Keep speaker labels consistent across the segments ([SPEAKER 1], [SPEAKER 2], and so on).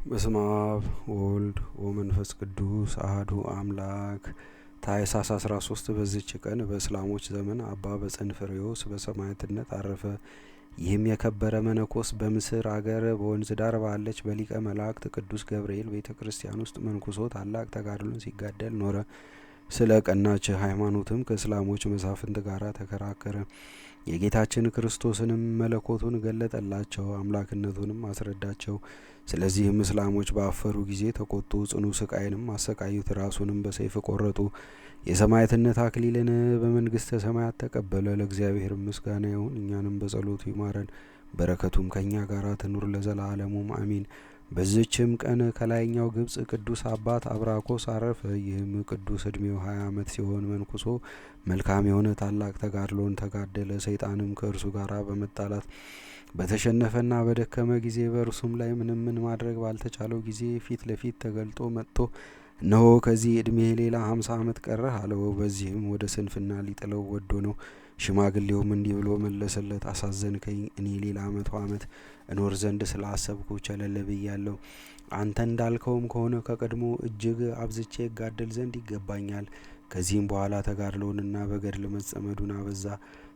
[SPEAKER 1] በስመ አብ ወወልድ ወመንፈስ ቅዱስ አሐዱ አምላክ። ታኅሳስ 13 በዚች ቀን በእስላሞች ዘመን አባ በጸንፍሬዎስ በሰማዕትነት አረፈ። ይህም የከበረ መነኮስ በምስር አገር በወንዝ ዳር ባለች በሊቀ መላእክት ቅዱስ ገብርኤል ቤተ ክርስቲያን ውስጥ መንኩሶ ታላቅ ተጋድሎን ሲጋደል ኖረ። ስለ ቀናች ሃይማኖትም ከእስላሞች መሳፍንት ጋር ተከራከረ። የጌታችን ክርስቶስንም መለኮቱን ገለጠላቸው፣ አምላክነቱንም አስረዳቸው። ስለዚህም እስላሞች ባፈሩ ጊዜ ተቆጡ፣ ጽኑ ስቃይንም አሰቃዩት። ራሱንም በሰይፍ ቆረጡ። የሰማዕትነት አክሊልን በመንግስተ ሰማያት ተቀበለ። ለእግዚአብሔር ምስጋና ይሁን፣ እኛንም በጸሎቱ ይማረን፣ በረከቱም ከእኛ ጋር ትኑር ለዘላለሙም አሚን። በዚችም ቀን ከላይኛው ግብጽ ቅዱስ አባት አብራኮስ አረፈ። ይህም ቅዱስ ዕድሜው 20 ዓመት ሲሆን መንኩሶ መልካም የሆነ ታላቅ ተጋድሎን ተጋደለ። ሰይጣንም ከእርሱ ጋር በመጣላት በተሸነፈና በደከመ ጊዜ በእርሱም ላይ ምንም ማድረግ ባልተቻለው ጊዜ ፊት ለፊት ተገልጦ መጥቶ እነሆ ከዚህ ዕድሜ ሌላ 50 ዓመት ቀረህ አለው። በዚህም ወደ ስንፍና ሊጥለው ወዶ ነው። ሽማግሌውም እንዲህ ብሎ መለሰለት፣ አሳዘንከኝ። እኔ ሌላ 100 ዓመት እኖር ዘንድ ስላሰብኩ ቸለል ብያለሁ። አንተ እንዳልከውም ከሆነ ከቀድሞ እጅግ አብዝቼ እጋደል ዘንድ ይገባኛል። ከዚህም በኋላ ተጋድሎንና በገድል መጸመዱን አበዛ።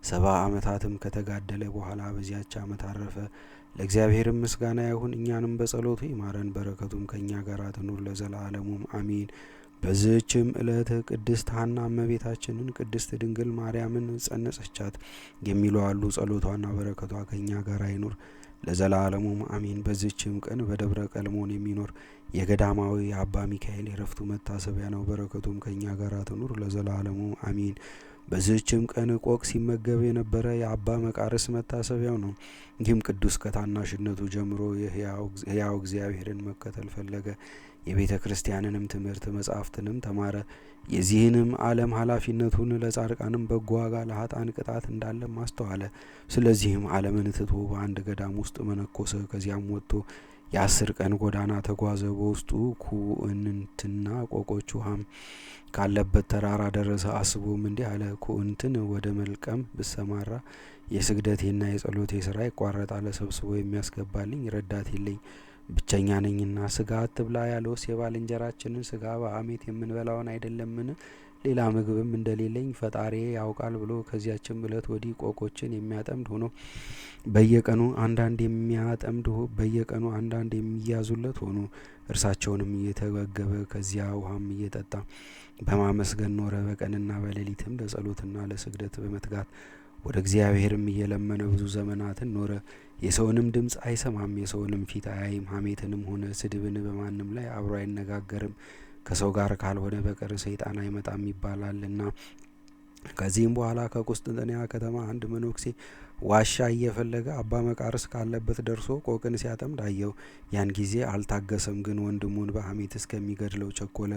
[SPEAKER 1] 70 ዓመታትም ከተጋደለ በኋላ በዚያች ዓመት አረፈ። ለእግዚአብሔርም ምስጋና ይሁን፣ እኛንም በጸሎቱ ይማረን፣ በረከቱም ከእኛ ጋር ትኑር ለዘላለሙም አሚን። በዚህችም ዕለት ቅድስት ሐና እመቤታችንን ቅድስት ድንግል ማርያምን ጸነሰቻት የሚሉ አሉ። ጸሎቷና በረከቷ ከእኛ ጋር ይኑር ለዘላለሙም አሚን። በዚህችም ቀን በደብረ ቀልሞን የሚኖር የገዳማዊ የአባ ሚካኤል የረፍቱ መታሰቢያ ነው። በረከቱም ከእኛ ጋር ትኑር ለዘላለሙ አሚን። በዚህችም ቀን ቆቅ ሲመገብ የነበረ የአባ መቃርስ መታሰቢያው ነው። ይህም ቅዱስ ከታናሽነቱ ጀምሮ የሕያው እግዚአብሔርን መከተል ፈለገ። የቤተ ክርስቲያንንም ትምህርት መጻሕፍትንም ተማረ። የዚህንም ዓለም ኃላፊነቱን ለጻድቃንም በጎ ዋጋ ለኃጥአን ቅጣት እንዳለም አስተዋለ። ስለዚህም ዓለምን ትቶ በአንድ ገዳም ውስጥ መነኮሰ። ከዚያም ወጥቶ የ10 ቀን ጎዳና ተጓዘ። በውስጡ ኩእንትና ቆቆች ውሃም ካለበት ተራራ ደረሰ። አስቦም እንዲህ አለ፣ ኩእንትን ወደ መልቀም ብሰማራ የስግደቴና የጸሎቴ ስራ ይቋረጣል። ሰብስቦ የሚያስገባልኝ ረዳት የለኝ፣ ብቸኛ ነኝና። ስጋ አትብላ ያለውስ የባልንጀራችንን ስጋ በሐሜት የምንበላውን አይደለምን? ሌላ ምግብም እንደሌለኝ ፈጣሪ ያውቃል ብሎ ከዚያችም ዕለት ወዲህ ቆቆችን የሚያጠምድ ሆኖ በየቀኑ አንዳንድ የሚያዙለት ሆኑ። እርሳቸውንም እየተመገበ ከዚያ ውሃም እየጠጣ በማመስገን ኖረ። በቀንና በሌሊትም ለጸሎትና ለስግደት በመትጋት ወደ እግዚአብሔርም እየለመነ ብዙ ዘመናትን ኖረ። የሰውንም ድምፅ አይሰማም፣ የሰውንም ፊት አያይም። ሐሜትንም ሆነ ስድብን በማንም ላይ አብሮ አይነጋገርም። ከሰው ጋር ካልሆነ በቀር ሰይጣን አይመጣም ይባላልና። ከዚህም በኋላ ከቁስጥንጥንያ ከተማ አንድ መነኩሴ ዋሻ እየፈለገ አባ መቃርስ ካለበት ደርሶ ቆቅን ሲያጠምድ አየው። ያን ጊዜ አልታገሰም፣ ግን ወንድሙን በሐሜት እስከሚገድለው ቸኮለ።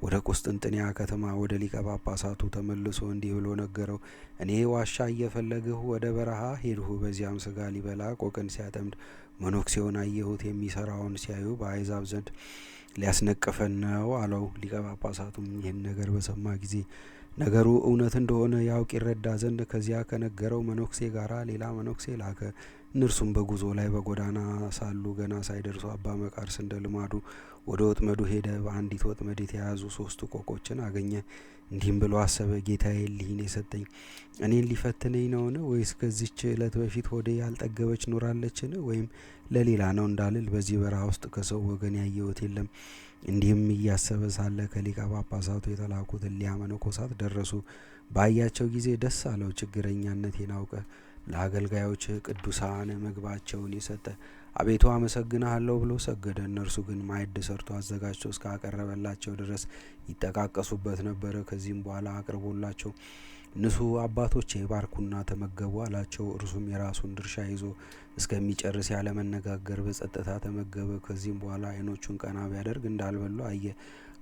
[SPEAKER 1] ወደ ቁስጥንጥንያ ከተማ ወደ ሊቀ ጳጳሳቱ ተመልሶ እንዲህ ብሎ ነገረው፣ እኔ ዋሻ እየፈለግሁ ወደ በረሃ ሄድሁ። በዚያም ስጋ ሊበላ ቆቅን ሲያጠምድ መነኩሴውን አየሁት። የሚሰራውን ሲያዩ በአሕዛብ ዘንድ ሊያስነቅፈን ነው አለው። ሊቀ ጳጳሳቱም ይህን ነገር በሰማ ጊዜ ነገሩ እውነት እንደሆነ ያውቅ ይረዳ ዘንድ ከዚያ ከነገረው መነኩሴ ጋር ሌላ መነኩሴ ላከ። እነርሱም በጉዞ ላይ በጎዳና ሳሉ ገና ሳይደርሱ አባ መቃርስ እንደ ልማዱ ወደ ወጥመዱ ሄደ። በአንዲት ወጥመድ የተያዙ 3 ቆቆችን አገኘ። እንዲህም ብሎ አሰበ፣ ጌታዬ እሊህን የሰጠኝ እኔን ሊፈትነኝ ነውን? ወይስ ከዚች ዕለት በፊት ሆዴ ያልጠገበች ኖራለችን? ወይም ለሌላ ነው እንዳልል በዚህ በረሃ ውስጥ ከሰው ወገን ያየሁት የለም። እንዲህም እያሰበ ሳለ ከሊቀ ጳጳሳቱ የተላኩት እሊያ መነኮሳት ደረሱ። ባያቸው ጊዜ ደስ አለው። ችግረኛነቴን አውቀ ለአገልጋዮች ቅዱሳን ምግባቸውን የሰጠ አቤቱ አመሰግንሃለሁ ብሎ ሰገደ። እነርሱ ግን ማዕድ ሰርቶ አዘጋጅቶ እስካቀረበላቸው ድረስ ይጠቃቀሱበት ነበረ። ከዚህም በኋላ አቅርቦላቸው ንሱ አባቶቼ ባርኩና ተመገቡ አላቸው። እርሱም የራሱን ድርሻ ይዞ እስከሚጨርስ ያለ መነጋገር በጸጥታ ተመገበ። ከዚህም በኋላ ዓይኖቹን ቀና ቢያደርግ እንዳልበሉ አየ።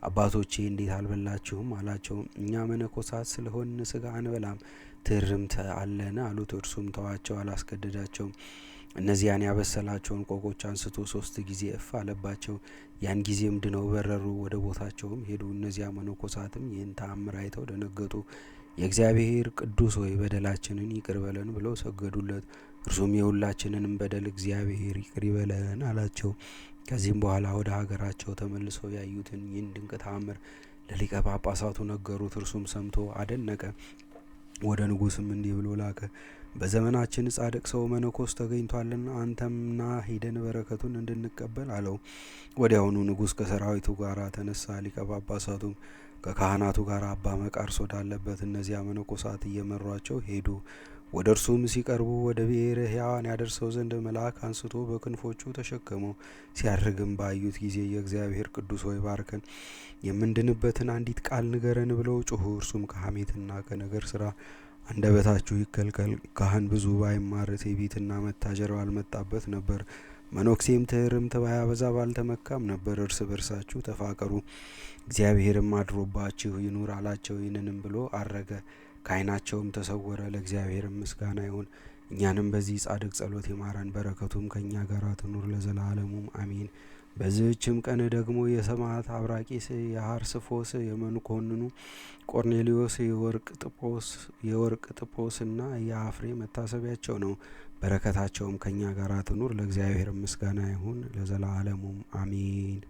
[SPEAKER 1] አባቶቼ እንዴት አልበላችሁም አላቸው። እኛ መነኮሳት ስለሆን ስጋ አንበላም፣ ትርምት አለን አሉት። እርሱም ተዋቸው፣ አላስገደዳቸውም። እነዚያን ያበሰላቸውን ቆቆች አንስቶ 3 ጊዜ እፍ አለባቸው። ያን ጊዜም ድነው በረሩ፣ ወደ ቦታቸውም ሄዱ። እነዚያ መነኮሳትም ይህን ተአምር አይተው ደነገጡ። የእግዚአብሔር ቅዱስ ሆይ በደላችንን ይቅር በለን ብለው ሰገዱለት። እርሱም የሁላችንንም በደል እግዚአብሔር ይቅር ይበለን አላቸው። ከዚህም በኋላ ወደ ሀገራቸው ተመልሰው ያዩትን ይህን ድንቅ ተአምር ለሊቀ ጳጳሳቱ ነገሩት። እርሱም ሰምቶ አደነቀ። ወደ ንጉስም እንዲህ ብሎ ላከ። በዘመናችን ጻድቅ ሰው መነኮስ ተገኝቷልና አንተምና ሂደን በረከቱን እንድንቀበል አለው። ወዲያውኑ ንጉስ ከሰራዊቱ ጋር ተነሳ። ሊቀ ጳጳሳቱም ከካህናቱ ጋር አባ መቃርስ ወዳለበት እነዚያ መነኮሳት እየመሯቸው ሄዱ። ወደ እርሱም ሲቀርቡ ወደ ብሔረ ሕያዋን ያደርሰው ዘንድ መልአክ አንስቶ በክንፎቹ ተሸከመው። ሲያርግም ባዩት ጊዜ የእግዚአብሔር ቅዱስ ሆይ ባርከን፣ የምንድንበትን አንዲት ቃል ንገረን ብለው ጮኹ። እርሱም ከሐሜትና ከነገር ስራ አንደበታችሁ ይከልከል። ካህን ብዙ ባይማር ትዕቢትና መታጀር ባልመጣበት ነበር። መነኩሴም ትሕርምት ባያበዛ ባልተመካም ነበር። እርስ በርሳችሁ ተፋቀሩ፣ እግዚአብሔርም አድሮባችሁ ይኑር አላቸው። ይህንንም ብሎ አረገ፣ ከዓይናቸውም ተሰወረ። ለእግዚአብሔርም ምስጋና ይሁን፣ እኛንም በዚህ ጻድቅ ጸሎት ይማረን፣ በረከቱም ከእኛ ጋር ትኑር ለዘላለሙም አሜን። በዚህችም ቀን ደግሞ የሰማዕት አብራቂስ፣ የሐርስፎስ፣ የመኮንኑ ቆርኔሌዎስ፣ የወርቅ ጥጶስና የአፍሬ መታሰቢያቸው ነው። በረከታቸውም ከእኛ ጋር ትኑር፣ ለእግዚአብሔር ምስጋና ይሁን ለዘላለሙም አሜን።